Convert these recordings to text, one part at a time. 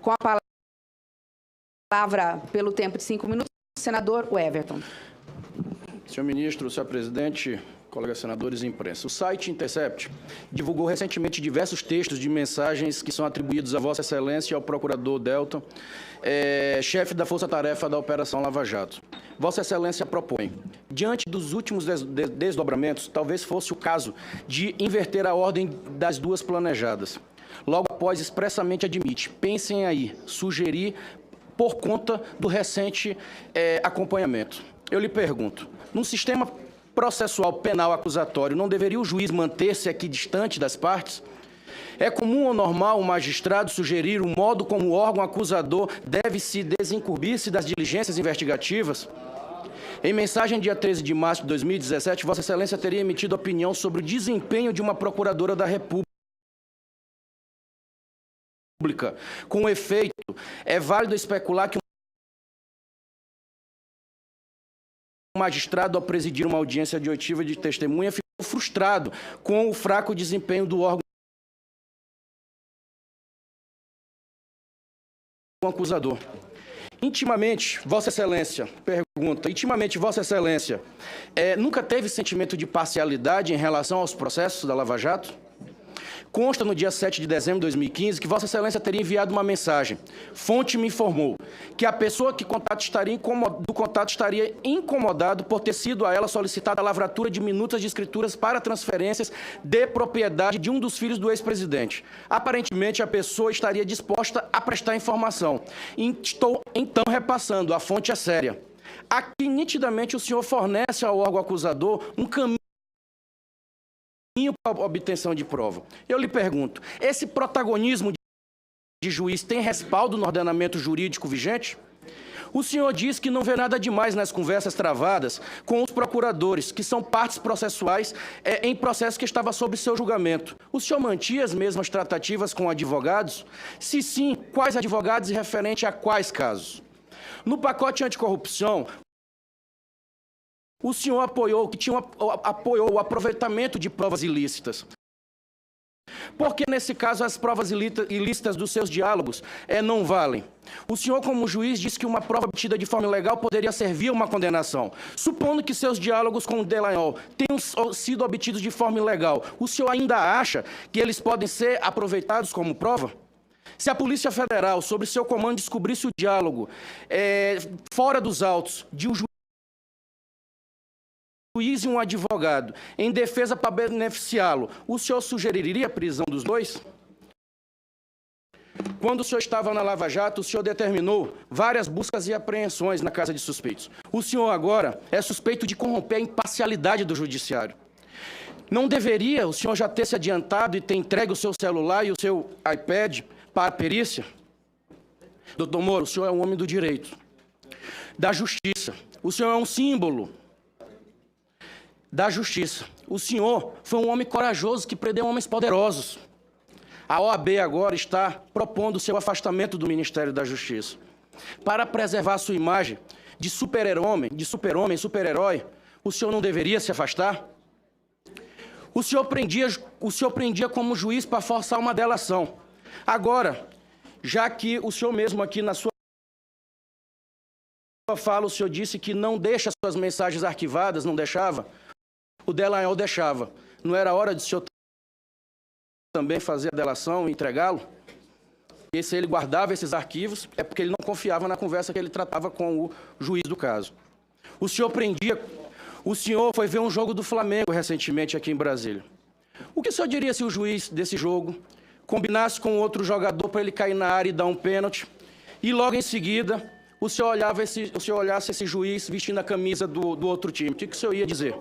Com a palavra, pelo tempo de 5 minutos, o senador Everton. Senhor ministro, senhor presidente, colegas senadores e imprensa. O site Intercept divulgou recentemente diversos textos de mensagens que são atribuídos a Vossa Excelência e ao procurador Deltan, chefe da Força Tarefa da Operação Lava Jato. Vossa Excelência propõe, diante dos últimos desdobramentos, talvez fosse o caso de inverter a ordem das duas planejadas. Logo após, expressamente admite, pensem aí, sugerir por conta do recente acompanhamento. Eu lhe pergunto, num sistema processual penal acusatório, não deveria o juiz manter-se aqui distante das partes? É comum ou normal o magistrado sugerir o modo como o órgão acusador deve se desincumbir-se das diligências investigativas? Em mensagem, dia 13 de março de 2017, Vossa Excelência teria emitido opinião sobre o desempenho de uma procuradora da República. Com efeito, é válido especular que o magistrado, ao presidir uma audiência de oitiva de testemunha, ficou frustrado com o fraco desempenho do órgão acusador. Intimamente, Vossa Excelência, nunca teve sentimento de parcialidade em relação aos processos da Lava Jato? Consta no dia 7 de dezembro de 2015 que Vossa Excelência teria enviado uma mensagem. Fonte me informou que a pessoa que do contato estaria incomodado por ter sido a ela solicitada a lavratura de minutas de escrituras para transferências de propriedade de um dos filhos do ex-presidente. Aparentemente, a pessoa estaria disposta a prestar informação. Estou, então, repassando. A fonte é séria. Aqui, nitidamente, o senhor fornece ao órgão acusador um caminho para a obtenção de prova. Eu lhe pergunto, esse protagonismo de juiz tem respaldo no ordenamento jurídico vigente? O senhor diz que não vê nada demais nas conversas travadas com os procuradores, que são partes processuais em processo que estava sob seu julgamento. O senhor mantinha as mesmas tratativas com advogados? Se sim, quais advogados e referente a quais casos? No pacote anticorrupção, o senhor apoiou o aproveitamento de provas ilícitas. Porque, nesse caso, as provas ilícitas dos seus diálogos não valem. O senhor, como juiz, disse que uma prova obtida de forma ilegal poderia servir a uma condenação. Supondo que seus diálogos com o Dallagnol tenham sido obtidos de forma ilegal, o senhor ainda acha que eles podem ser aproveitados como prova? Se a Polícia Federal, sob seu comando, descobrisse o diálogo fora dos autos de um juiz e um advogado em defesa para beneficiá-lo, o senhor sugeriria a prisão dos dois? Quando o senhor estava na Lava Jato, o senhor determinou várias buscas e apreensões na casa de suspeitos. O senhor agora é suspeito de corromper a imparcialidade do judiciário. Não deveria o senhor já ter se adiantado e ter entregue o seu celular e o seu iPad para a perícia? Doutor Moro, o senhor é um homem do direito, da justiça. O senhor é um símbolo da justiça. O senhor foi um homem corajoso que prendeu homens poderosos. A OAB agora está propondo o seu afastamento do Ministério da Justiça. Para preservar a sua imagem de super-homem, super-herói, o senhor não deveria se afastar? O senhor prendia como juiz para forçar uma delação. Agora, já que o senhor mesmo aqui na sua fala, o senhor disse que não deixa suas mensagens arquivadas, não deixava? O Dallagnol deixava. Não era hora de o senhor também fazer a delação e entregá-lo? E se ele guardava esses arquivos, é porque ele não confiava na conversa que ele tratava com o juiz do caso. O senhor foi ver um jogo do Flamengo recentemente aqui em Brasília. O que o senhor diria se o juiz desse jogo combinasse com outro jogador para ele cair na área e dar um pênalti, e logo em seguida o senhor olhasse esse juiz vestindo a camisa do outro time? O que o senhor ia dizer?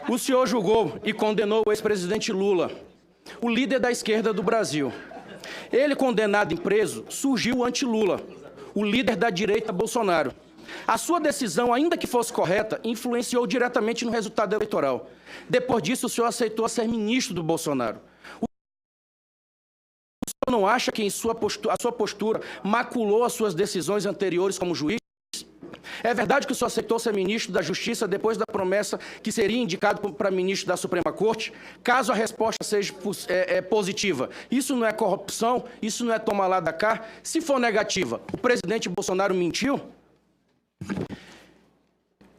O senhor julgou e condenou o ex-presidente Lula, o líder da esquerda do Brasil. Ele, condenado e preso, surgiu anti-Lula, o líder da direita Bolsonaro. A sua decisão, ainda que fosse correta, influenciou diretamente no resultado eleitoral. Depois disso, o senhor aceitou ser ministro do Bolsonaro. O senhor não acha que a sua postura maculou as suas decisões anteriores como juiz? É verdade que o senhor aceitou ser ministro da Justiça depois da promessa que seria indicado para ministro da Suprema Corte? Caso a resposta seja positiva, isso não é corrupção? Isso não é tomar lá da cá? Se for negativa, o presidente Bolsonaro mentiu?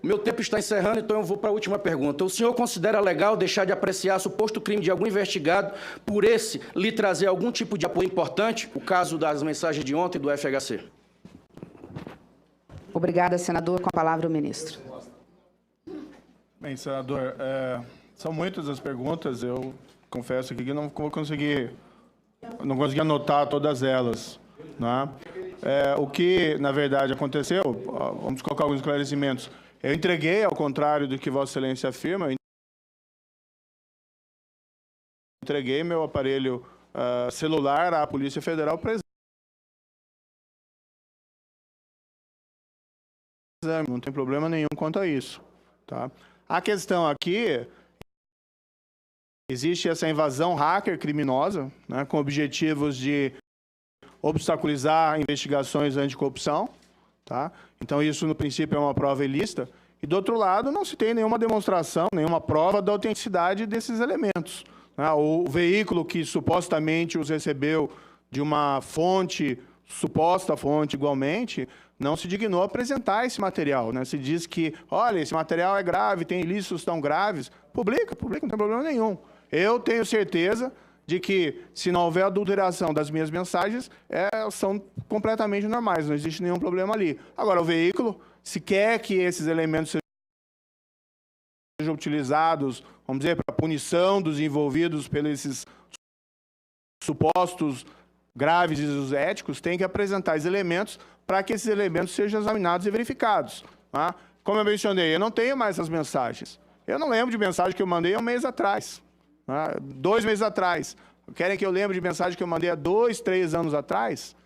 Meu tempo está encerrando, então eu vou para a última pergunta. O senhor considera legal deixar de apreciar suposto crime de algum investigado por esse lhe trazer algum tipo de apoio importante? O caso das mensagens de ontem do FHC. Obrigada, senador. Com a palavra o ministro. Bem, senador, são muitas as perguntas. Eu confesso aqui que não consegui anotar todas elas, né? O que, na verdade, aconteceu, vamos colocar alguns esclarecimentos. Eu entreguei, ao contrário do que Vossa Excelência afirma, eu entreguei meu aparelho celular à Polícia Federal para exame. Não tem problema nenhum quanto a isso, tá? A questão aqui, existe essa invasão hacker criminosa, né, com objetivos de obstaculizar investigações anticorrupção, tá? Então, isso, no princípio, é uma prova ilícita. E, do outro lado, não se tem nenhuma demonstração, nenhuma prova da autenticidade desses elementos, né? O veículo que supostamente os recebeu de uma fonte, suposta fonte igualmente, não se dignou a apresentar esse material, né? Se diz que, olha, esse material é grave, tem ilícitos tão graves. Publica, não tem problema nenhum. Eu tenho certeza de que, se não houver adulteração das minhas mensagens, são completamente normais, não existe nenhum problema ali. Agora, o veículo, se quer que esses elementos sejam utilizados, vamos dizer, para punição dos envolvidos pelos esses supostos graves desvios éticos, tem que apresentar esses elementos para que esses elementos sejam examinados e verificados, tá? Como eu mencionei, eu não tenho mais essas mensagens. Eu não lembro de mensagem que eu mandei há um mês atrás. 2 meses atrás. Querem que eu lembre de mensagem que eu mandei há 2, 3 anos atrás?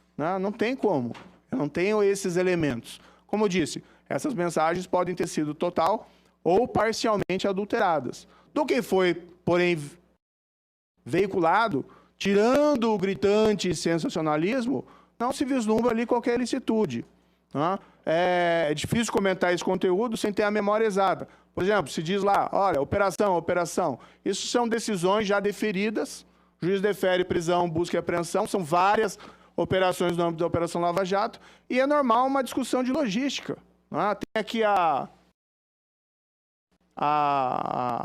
Não tem como. Eu não tenho esses elementos. Como eu disse, essas mensagens podem ter sido total ou parcialmente adulteradas. Do que foi, porém, veiculado, tirando o gritante sensacionalismo, não se vislumbra ali qualquer ilicitude. É difícil comentar esse conteúdo sem ter a memória exata. Por exemplo, se diz lá, olha, operação. Isso são decisões já deferidas. O juiz defere prisão, busca e apreensão. São várias operações no âmbito da Operação Lava Jato. E é normal uma discussão de logística. Tem aqui a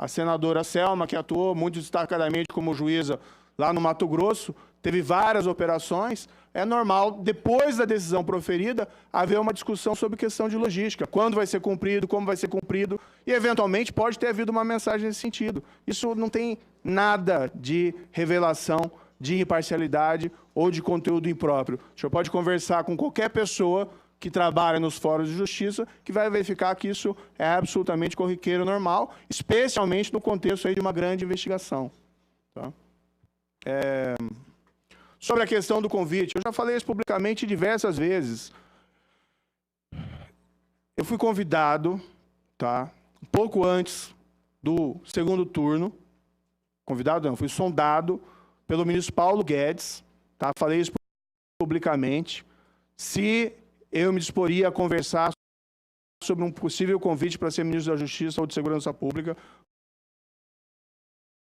senadora Selma, que atuou muito destacadamente como juíza lá no Mato Grosso. Teve várias operações. É normal, depois da decisão proferida, haver uma discussão sobre questão de logística. Quando vai ser cumprido, como vai ser cumprido. E, eventualmente, pode ter havido uma mensagem nesse sentido. Isso não tem nada de revelação, de imparcialidade ou de conteúdo impróprio. O senhor pode conversar com qualquer pessoa que trabalha nos fóruns de justiça que vai verificar que isso é absolutamente corriqueiro normal, especialmente no contexto aí de uma grande investigação. Tá? Sobre a questão do convite, eu já falei isso publicamente diversas vezes. Eu fui convidado, tá, um pouco antes do segundo turno, fui sondado pelo ministro Paulo Guedes, tá, falei isso publicamente, se eu me disporia a conversar sobre um possível convite para ser ministro da Justiça ou de Segurança Pública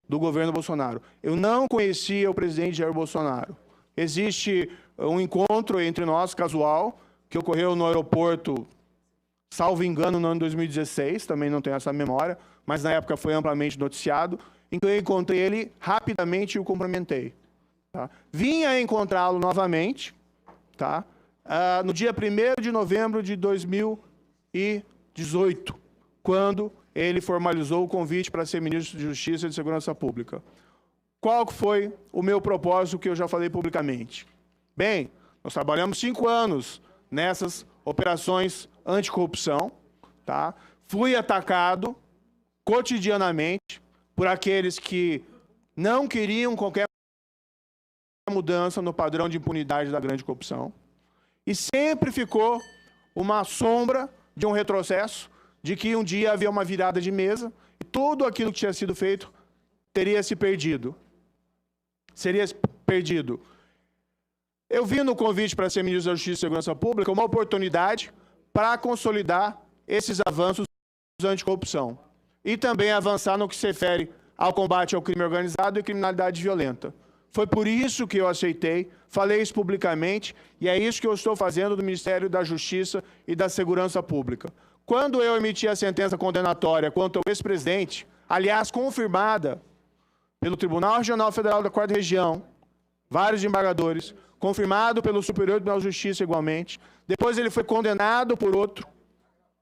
do governo Bolsonaro. Eu não conhecia o presidente Jair Bolsonaro. Existe um encontro entre nós, casual, que ocorreu no aeroporto, salvo engano, no ano 2016, também não tenho essa memória, mas na época foi amplamente noticiado, em que eu encontrei ele rapidamente e o cumprimentei. Tá? Vinha encontrá-lo novamente, tá? No dia 1º de novembro de 2018, quando ele formalizou o convite para ser ministro de Justiça e de Segurança Pública. Qual foi o meu propósito que eu já falei publicamente? Bem, nós trabalhamos 5 anos nessas operações anticorrupção, tá? Fui atacado cotidianamente por aqueles que não queriam qualquer mudança no padrão de impunidade da grande corrupção. E sempre ficou uma sombra de um retrocesso, de que um dia havia uma virada de mesa e tudo aquilo que tinha sido feito teria se perdido. Seria perdido. Eu vi no convite para ser ministro da Justiça e Segurança Pública uma oportunidade para consolidar esses avanços anticorrupção. E também avançar no que se refere ao combate ao crime organizado e criminalidade violenta. Foi por isso que eu aceitei, falei isso publicamente, e é isso que eu estou fazendo do Ministério da Justiça e da Segurança Pública. Quando eu emiti a sentença condenatória contra o ex-presidente, aliás, confirmada pelo Tribunal Regional Federal da 4ª Região, vários embargadores, confirmado pelo Superior Tribunal de Justiça igualmente, depois ele foi condenado por outro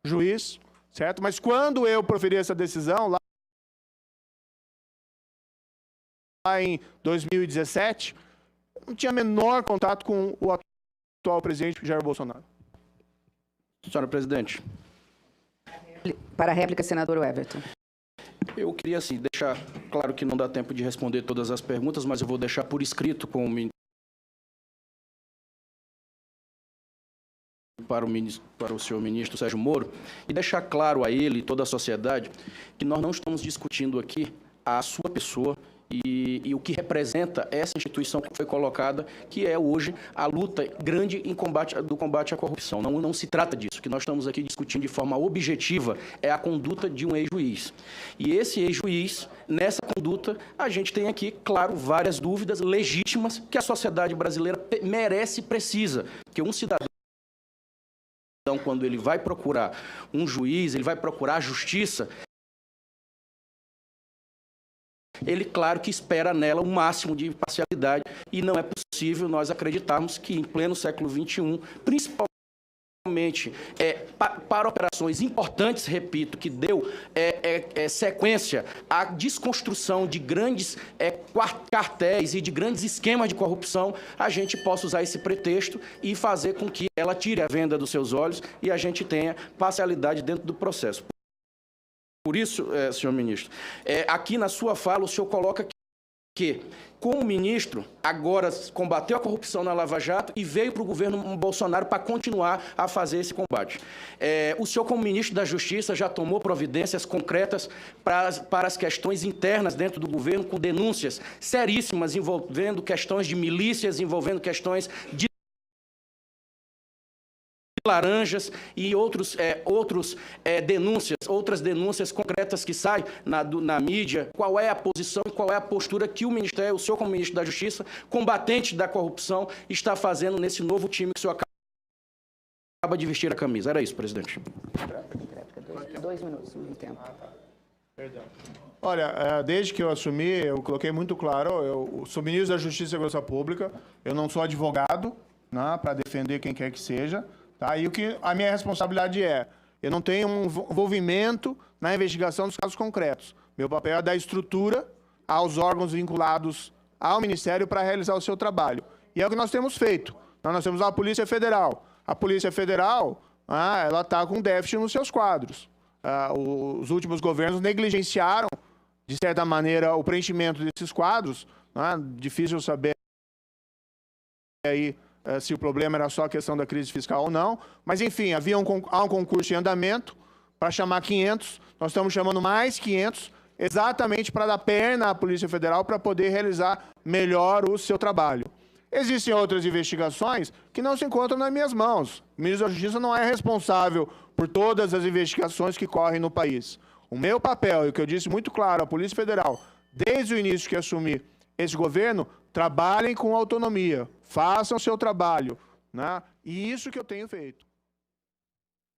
juiz, certo? Mas quando eu proferi essa decisão, lá em 2017, não tinha menor contato com o atual presidente Jair Bolsonaro. Senhora presidente. Para a réplica, senador Everton. Eu queria, assim, deixar claro que não dá tempo de responder todas as perguntas, mas eu vou deixar por escrito para o senhor ministro Sérgio Moro, e deixar claro a ele e toda a sociedade que nós não estamos discutindo aqui a sua pessoa e o que representa essa instituição que foi colocada, que é hoje a luta grande do combate à corrupção. Não se trata disso. O que nós estamos aqui discutindo de forma objetiva é a conduta de um ex-juiz. E esse ex-juiz, nessa conduta, a gente tem aqui, claro, várias dúvidas legítimas que a sociedade brasileira merece e precisa. Porque um cidadão, quando ele vai procurar um juiz, ele vai procurar a justiça, ele, claro, que espera nela o máximo de imparcialidade, e não é possível nós acreditarmos que, em pleno século XXI, principalmente para operações importantes, repito, que deu sequência à desconstrução de grandes cartéis e de grandes esquemas de corrupção, a gente possa usar esse pretexto e fazer com que ela tire a venda dos seus olhos e a gente tenha parcialidade dentro do processo. Por isso, senhor ministro, aqui na sua fala o senhor coloca que, como ministro, agora combateu a corrupção na Lava Jato e veio para o governo Bolsonaro para continuar a fazer esse combate. O senhor, como ministro da Justiça, já tomou providências concretas para as questões internas dentro do governo, com denúncias seríssimas envolvendo questões de milícias, envolvendo questões de laranjas e outras denúncias concretas que saem na mídia. Qual é a posição, qual é a postura que o senhor, como ministro da Justiça, combatente da corrupção, está fazendo nesse novo time que o senhor acaba de vestir a camisa? Era isso, presidente. 2 minutos no tempo. Perdão. Olha, desde que eu assumi, eu coloquei muito claro, eu sou ministro da Justiça e Segurança Pública, eu não sou advogado, né, para defender quem quer que seja. Tá? E a minha responsabilidade eu não tenho um envolvimento na investigação dos casos concretos. Meu papel é dar estrutura aos órgãos vinculados ao Ministério para realizar o seu trabalho. E é o que nós temos feito. Nós temos a Polícia Federal. A Polícia Federal, ela está com déficit nos seus quadros. Os últimos governos negligenciaram, de certa maneira, o preenchimento desses quadros. Difícil saber aí se o problema era só a questão da crise fiscal ou não, mas, enfim, há um concurso em andamento para chamar 500, nós estamos chamando mais 500, exatamente para dar perna à Polícia Federal para poder realizar melhor o seu trabalho. Existem outras investigações que não se encontram nas minhas mãos. O ministro da Justiça não é responsável por todas as investigações que correm no país. O meu papel, e o que eu disse muito claro à Polícia Federal, desde o início que assumi esse governo, trabalhem com autonomia, façam o seu trabalho, né? E isso que eu tenho feito.